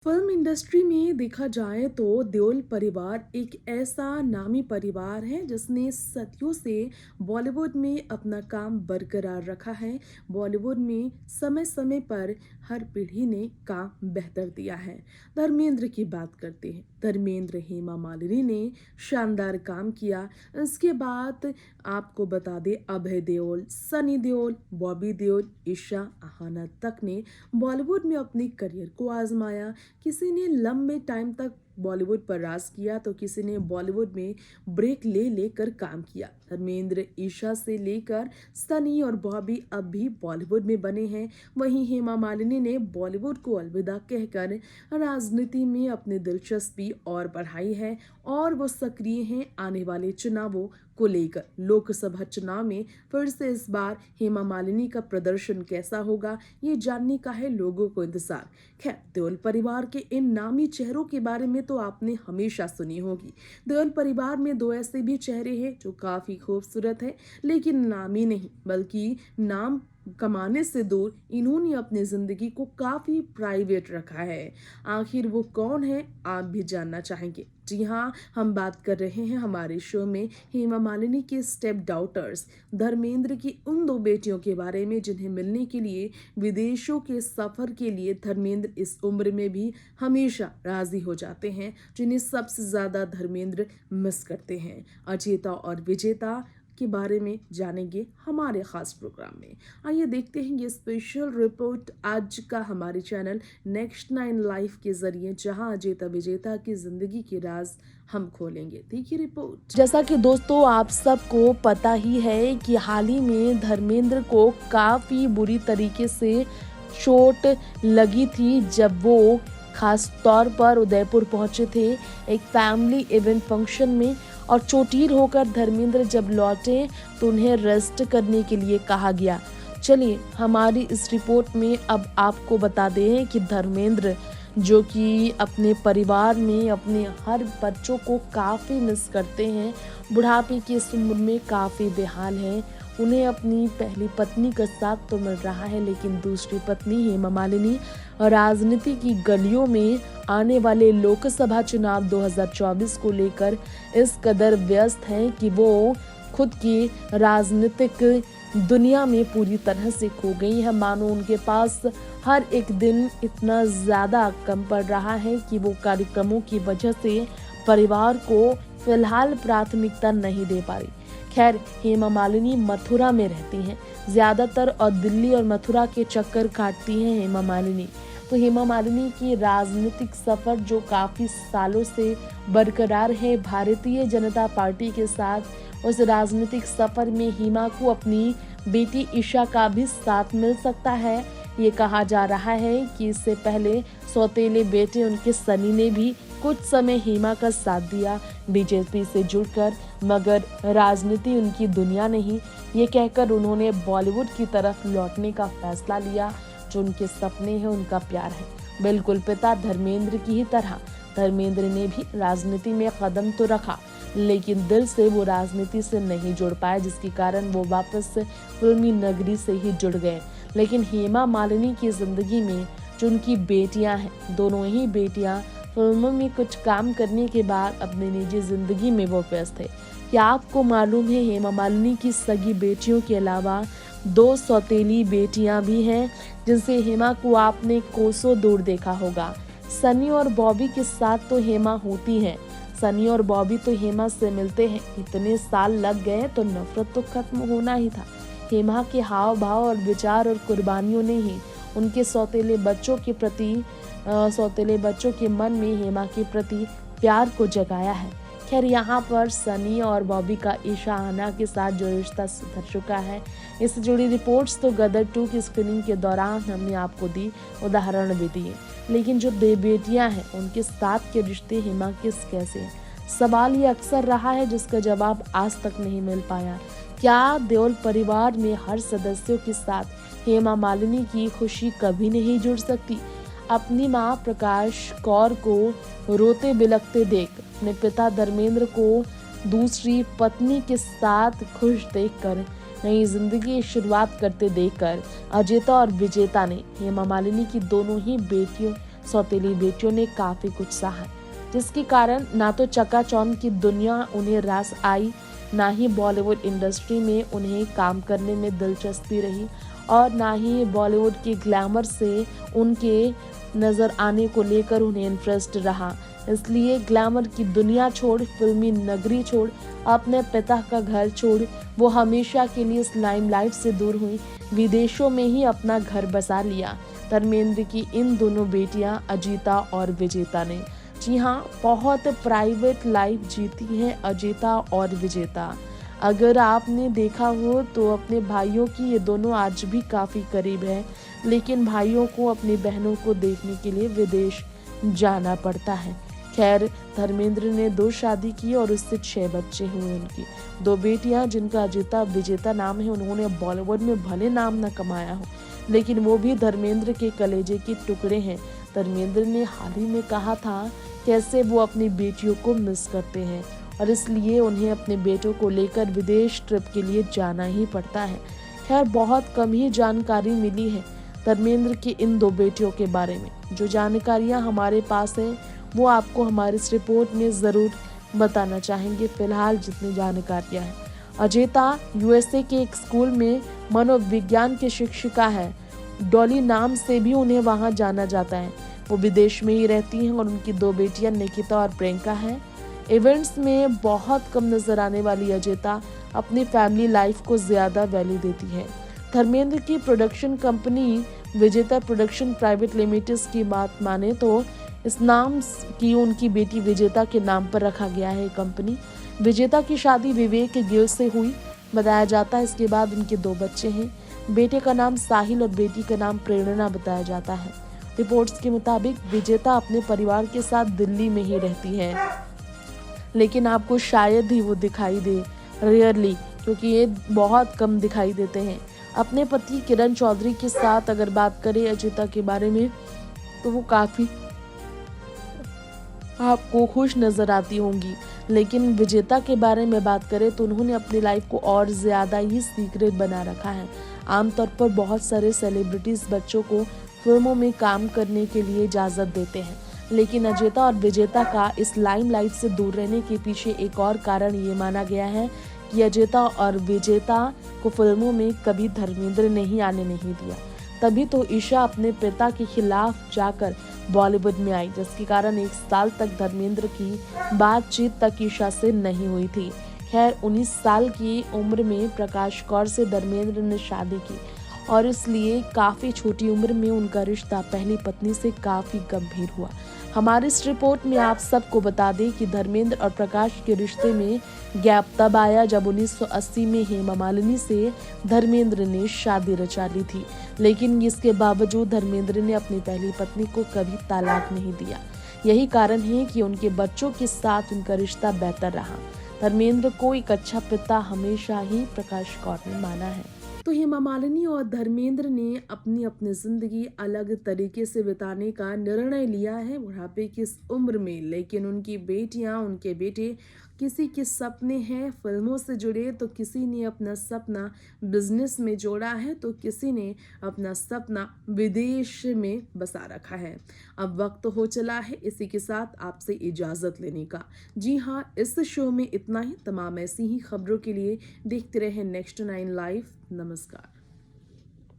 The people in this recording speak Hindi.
फिल्म इंडस्ट्री में देखा जाए तो देओल परिवार एक ऐसा नामी परिवार है जिसने सदियों से बॉलीवुड में अपना काम बरकरार रखा है। बॉलीवुड में समय समय पर हर पीढ़ी ने काम बेहतर दिया है। धर्मेंद्र की बात करते हैं। धर्मेंद्र, हेमा मालिनी ने शानदार काम किया। इसके बाद आपको बता दें, अभय देओल, सनी देओल, बॉबी देओल, ईशा आहाना तक ने बॉलीवुड में अपने करियर को आजमाया। किसी ने लंबे टाइम तक बॉलीवुड पर राज किया तो किसी ने बॉलीवुड में ब्रेक ले लेकर काम किया। धर्मेंद्र, ईशा से लेकर सनी और बॉबी अब भी बॉलीवुड में बने हैं। वहीं हेमा मालिनी ने बॉलीवुड को अलविदा कहकर राजनीति में अपनी दिलचस्पी और बढ़ाई है और वो सक्रिय हैं आने वाले चुनावों को लेकर। लोकसभा चुनाव में फिर से इस बार हेमा मालिनी का प्रदर्शन कैसा होगा, ये जानने का है लोगों को इंतजार। खैर, देओल परिवार के इन नामी चेहरों के बारे में तो आपने हमेशा सुनी होगी। देओल परिवार में दो ऐसे भी चेहरे हैं जो काफी खूबसूरत है, लेकिन नामी नहीं बल्कि नाम कमाने से दूर इन्होंने अपनी जिंदगी को काफी प्राइवेट रखा है। आखिर वो कौन है, आप भी जानना चाहेंगे। जी हाँ, हम बात कर रहे हैं हमारे शो में हेमा मालिनी के स्टेप डाउटर्स धर्मेंद्र की उन दो बेटियों के बारे में जिन्हें मिलने के लिए विदेशों के सफर के लिए धर्मेंद्र इस उम्र में भी हमेशा राजी हो जाते हैं, जिन्हें सबसे ज्यादा धर्मेंद्र मिस करते हैं। अजेता और विजेता के बारे में जानेंगे हमारे खास प्रोग्राम में। आइए देखते हैं ये स्पेशल रिपोर्ट आज का हमारे चैनल नेक्स्ट 9 लाइव के जरिए, जहां अजेता विजेता की जिंदगी के राज हम खोलेंगे। देखिए रिपोर्ट। जैसा कि दोस्तों आप सबको पता ही है कि हाल ही में धर्मेंद्र को काफी बुरी तरीके से चोट लगी थी जब वो खास तौर पर उदयपुर पहुंचे थे एक फैमिली इवेंट फंक्शन में, और चोटिल होकर धर्मेंद्र जब लौटे तो उन्हें रेस्ट करने के लिए कहा गया। चलिए हमारी इस रिपोर्ट में अब आपको बता दें कि धर्मेंद्र जो कि अपने परिवार में अपने हर बच्चों को काफ़ी मिस करते हैं, बुढ़ापे की इस उम्र में काफ़ी बेहाल हैं। उन्हें अपनी पहली पत्नी का साथ तो मिल रहा है, लेकिन दूसरी पत्नी हेमा मालिनी राजनीति की गलियों में आने वाले लोकसभा चुनाव 2024 को लेकर इस कदर व्यस्त हैं कि वो खुद की राजनीतिक दुनिया में पूरी तरह से खो गई है। मानो उनके पास हर एक दिन इतना ज़्यादा कम पड़ रहा है कि वो कार्यक्रमों की वजह से परिवार को फिलहाल प्राथमिकता नहीं दे पा रही। खैर, हेमा मालिनी मथुरा में रहती हैं ज़्यादातर और दिल्ली और मथुरा के चक्कर काटती हैं हेमा मालिनी। तो हेमा मालिनी की राजनीतिक सफर जो काफ़ी सालों से बरकरार है भारतीय जनता पार्टी के साथ, उस राजनीतिक सफर में हेमा को अपनी बेटी ईशा का भी साथ मिल सकता है। ये कहा जा रहा है कि इससे पहले सौतेले बेटे उनके सनी ने भी कुछ समय हेमा का साथ दिया बीजेपी से जुड़कर, मगर राजनीति उनकी दुनिया नहीं, ये कहकर उन्होंने बॉलीवुड की तरफ लौटने का फैसला लिया। जो उनके सपने हैं, उनका प्यार है, बिल्कुल पिता धर्मेंद्र की ही तरह धर्मेंद्र ने भी राजनीति में कदम तो रखा, लेकिन दिल से वो राजनीति से नहीं जुड़ पाए, जिसके कारण वो वापस फिल्मी नगरी से ही जुड़ गए। लेकिन हेमा मालिनी की जिंदगी में जो उनकी बेटियां हैं, दोनों ही बेटियां फिल्मों में कुछ काम करने के बाद अपनी निजी जिंदगी में वो व्यस्त है। क्या आपको मालूम है हेमा मालिनी की सगी बेटियों के अलावा 2 सौतेली बेटियां भी हैं, जिनसे हेमा को आपने कोसों दूर देखा होगा। सनी और बॉबी के साथ तो हेमा होती हैं। सनी और बॉबी तो हेमा से मिलते हैं, इतने साल लग गए तो नफरत तो खत्म होना ही था। हेमा के हाव भाव और विचार और कुर्बानियों ने ही उनके सौतेले बच्चों के मन में हेमा के प्रति प्यार को जगाया है। खैर, यहाँ पर सनी और बॉबी का ईशा आहाना के साथ जो रिश्ता सुधर चुका है, इससे जुड़ी रिपोर्ट्स तो गदर 2 की स्क्रीनिंग के दौरान हमने आपको दी, उदाहरण भी दिए। लेकिन जो बेटियां हैं, उनके साथ के रिश्ते हेमा के कैसे हैं? सवाल ये अक्सर रहा है जिसका जवाब आज तक नहीं मिल पाया। क्या देओल परिवार में हर सदस्यों के साथ हेमा मालिनी की खुशी कभी नहीं जुड़ सकती? अपनी मां प्रकाश कौर को रोते बिलखते देख, अपने पिता धर्मेंद्र को दूसरी पत्नी के साथ खुश देखकर, नई जिंदगी की शुरुआत करते देखकर अजेता और विजेता ने हेमा मालिनी की दोनों ही बेटियों सौतेली बेटियों ने काफी कुछ सहा, जिसके कारण ना तो चकाचौंध की दुनिया उन्हें रास आई, ना ही बॉलीवुड इंडस्ट्री में उन्हें काम करने में दिलचस्पी रही और ना ही बॉलीवुड के ग्लैमर से उनके नजर आने को लेकर उन्हें इंटरेस्ट रहा। इसलिए ग्लैमर की दुनिया छोड़, फिल्मी नगरी छोड़, अपने पिता का घर छोड़ वो हमेशा के लिए इस लाइमलाइट से दूर हुई, विदेशों में ही अपना घर बसा लिया। धर्मेंद्र की इन दोनों बेटियां अजीता और विजेता ने, जी हाँ, बहुत प्राइवेट लाइफ जीती हैं अजीता और विजेता। अगर आपने देखा हो तो अपने भाइयों की ये दोनों आज भी काफ़ी करीब है, लेकिन भाइयों को अपनी बहनों को देखने के लिए विदेश जाना पड़ता है। खैर, धर्मेंद्र ने 2 शादी की और उससे 6 बच्चे हुए उनकी। 2 बेटियां जिनका अजीता विजेता नाम है, उन्होंने बॉलीवुड में भले नाम न कमाया हो, लेकिन वो भी धर्मेंद्र के कलेजे के टुकड़े हैं। धर्मेंद्र ने हाल ही में कहा था कैसे वो अपनी बेटियों को मिस करते हैं और इसलिए उन्हें अपने बेटों को लेकर विदेश ट्रिप के लिए जाना ही पड़ता है। खैर, बहुत कम ही जानकारी मिली है धर्मेंद्र की इन 2 बेटियों के बारे में। जो जानकारियां हमारे पास है वो आपको हमारी इस रिपोर्ट में ज़रूर बताना चाहेंगे। फिलहाल जितनी जानकारियां हैं, अजीता यूएसए के एक स्कूल में मनोविज्ञान की शिक्षिका है। डॉली नाम से भी उन्हें वहां जाना जाता है। वो विदेश में ही रहती हैं और उनकी 2 बेटियां निकिता और प्रियंका हैं। इवेंट्स में बहुत कम नजर आने वाली अजीता अपनी फैमिली लाइफ को ज्यादा वैल्यू देती है। धर्मेंद्र की प्रोडक्शन कंपनी विजेता प्रोडक्शन प्राइवेट लिमिटेड की बात माने तो इस नाम की उनकी बेटी विजेता के नाम पर रखा गया है कंपनी। विजेता की शादी विवेक गिल से हुई, बताया जाता है। इसके बाद उनके 2 बच्चे हैं। बेटे का नाम साहिल और बेटी का नाम प्रेरणा बताया जाता है। रिपोर्ट्स के मुताबिक विजेता अपने परिवार के साथ दिल्ली में ही रहती है, लेकिन आपको शायद ही वो दिखाई दे, रेयरली, क्योंकि ये बहुत कम दिखाई देते हैं। अपने पति किरण चौधरी के साथ अगर बात करें अजीता के बारे में तो वो काफ़ी आपको खुश नज़र आती होंगी, लेकिन विजेता के बारे में बात करें तो उन्होंने अपनी लाइफ को और ज़्यादा ही सीक्रेट बना रखा है। आमतौर पर बहुत सारे सेलिब्रिटीज़ बच्चों को फिल्मों में काम करने के लिए इजाज़त देते हैं, लेकिन अजीता और विजेता का इस लाइमलाइट से दूर रहने के पीछे एक और कारण ये माना गया है कि अजीता और विजेता को फिल्मों में कभी धर्मेंद्र ने ही आने नहीं दिया। तभी तो ईशा अपने पिता के खिलाफ जाकर बॉलीवुड में आई, जिसके कारण 1 साल तक धर्मेंद्र की बातचीत तक ईशा से नहीं हुई थी। खैर, 19 साल की उम्र में प्रकाश कौर से धर्मेंद्र ने शादी की और इसलिए काफ़ी छोटी उम्र में उनका रिश्ता पहली पत्नी से काफ़ी गंभीर हुआ। हमारी इस रिपोर्ट में आप सबको बता दें कि धर्मेंद्र और प्रकाश के रिश्ते में गैप तब आया जब 1980 में हेमा मालिनी से धर्मेंद्र ने शादी रचा ली थी, लेकिन इसके बावजूद धर्मेंद्र ने अपनी पहली पत्नी को कभी तलाक नहीं दिया। यही कारण है कि उनके बच्चों के साथ उनका रिश्ता बेहतर रहा। धर्मेंद्र को एक अच्छा पिता हमेशा ही प्रकाश कौर ने माना है। तो हेमा मालिनी और धर्मेंद्र ने अपनी अपनी जिंदगी अलग तरीके से बिताने का निर्णय लिया है बुढ़ापे की इस उम्र में, लेकिन उनकी बेटियां, उनके बेटे, किसी के सपने हैं फिल्मों से जुड़े तो किसी ने अपना सपना बिजनेस में जोड़ा है तो किसी ने अपना सपना विदेश में बसा रखा है। अब वक्त हो चला है इसी के साथ आपसे इजाज़त लेने का। जी हाँ, इस शो में इतना ही। तमाम ऐसी ही खबरों के लिए देखते रहें नेक्स्ट 9 लाइव। नमस्कार।